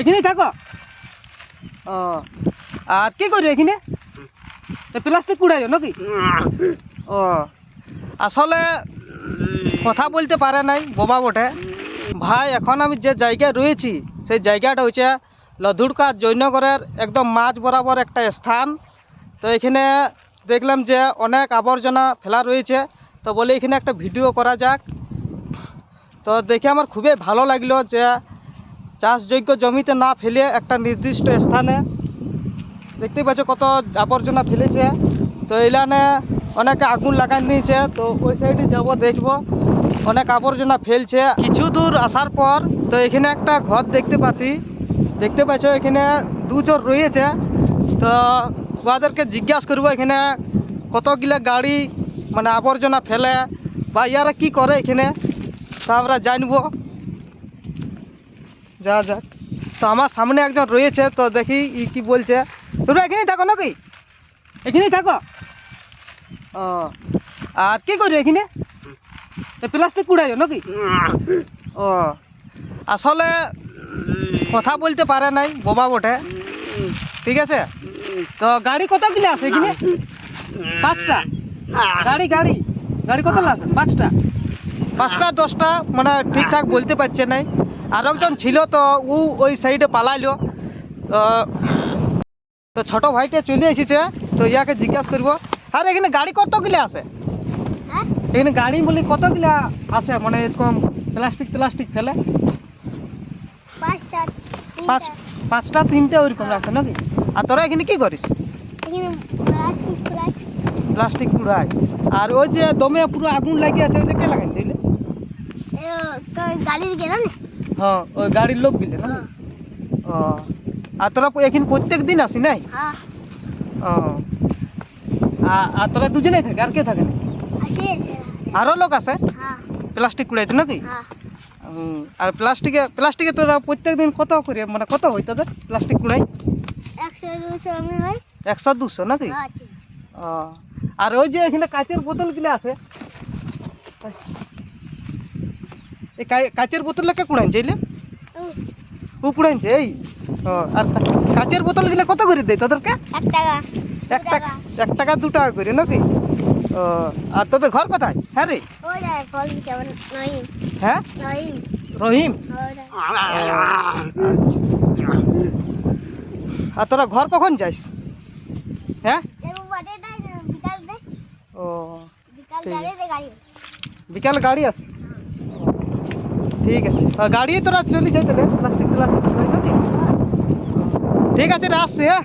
এখানেই থাকো? ও, আর কি করো এখানে? প্লাস্টিক কুড়াইও নাকি? ও, আসলে কথা বলতে পারে নাই, বোবা বটে ভাই। এখন আমি যে জায়গায় রয়েছি সেই জায়গাটা হচ্ছে লধুরকা জৈনগরের একদম মাঝ বরাবর একটা স্থান। তো এখানে দেখলাম যে অনেক আবর্জনা ফেলা রয়েছে, তো বলে এখানে একটা ভিডিও করা যাক। তো দেখে আমার খুবই ভালো লাগলো যে চাষযোগ্য জমিতে না ফেলে একটা নির্দিষ্ট স্থানে, দেখতেই পাচ্ছ কত আবর্জনা ফেলেছে। তো এইখানে অনেকে আগুন লাগাই নিয়েছে, তো ওই সাইডে যাব দেখব অনেক আবর্জনা ফেলছে। কিছু দূর আসার পর তো এখানে একটা ঘর দেখতে পাচ্ছ এখানে দুজন রয়েছে। তো ওদেরকে জিজ্ঞাসা করবো এখানে কতগুলা গাড়ি মানে আবর্জনা ফেলে বা ইয়ারা কি করে এখানে, তা আমরা জানবো। যা যাক। তো আমার সামনে একজন রয়েছে, তো দেখি ই কি বলছে। তোমরা এখানেই থাকো নাকি? এখানেই থাকো? ও, আর কি করো এখানে? প্লাস্টিক কুড়াইও নাকি? ও, আসলে কথা বলতে পারে নাই, বোবা বটে। ঠিক আছে। তো গাড়ি কতগুলো আছে এখানে? 5টা গাড়ি। গাড়ি কত আছে? 5টা 10টা মানে ঠিকঠাক বলতে পারছে নাই। আর একজন ছিল, তো ও ওই সাইডে পালাইলো। তো ছোট ভাইটা চলে এসেছে, তো ইয়াকে জিজ্ঞাসা করবো। আর এখানে গাড়ি কতগুলো আছে? এখানে গাড়ি বলি কতগুলা আছে মানে এরকম প্লাস্টিক ফেলে? 5টা 3টে ওইরকম আছে নাকি? আর তোরা এখানে কি করিস? প্লাস্টিক কুড়াই। আর ওই যে দমে পুরো আগুন লাগিয়ে আছে, ওইটা কে লাগাইছে? হ্যাঁ, ওই গাড়ির লোক গেলে না? ও, আর তোরা এখানে প্রত্যেক দিন আসি নাই? ও, আর তোরা দুজনেই থাকে, আর কে থাকে না? আরো লোক আছে প্লাস্টিক কুড়াইতে নাকি? আর প্লাস্টিকে তোরা প্রত্যেক দিন কত করে মানে কত হয় তোদের প্লাস্টিক কুড়াই? 100-200 নাকি? ও, আর ওই যে এখানে কাঁচের বোতল গুলো আছে, এই কাঁচের বোতল কে কুড়াইছে? এলে ও কুড়াইছে এই। ও, আর কাঁচের বোতল গুলো কত করে দেয় তোদেরকে? 1 টাকা 2 টাকা করে নাকি? ও, আর তোদের ঘর কোথায়? হ্যাঁ রে, হ্যাঁ রহিম। আর তোরা ঘর কখন যাস? হ্যাঁ, ও, বিকাল গাড়ি আছে। ঠিক আছে, গাড়ি তোরা চলে যাই তাহলে প্লাস্টিক নাকি? ঠিক আছে রে, আসছে। হ্যাঁ।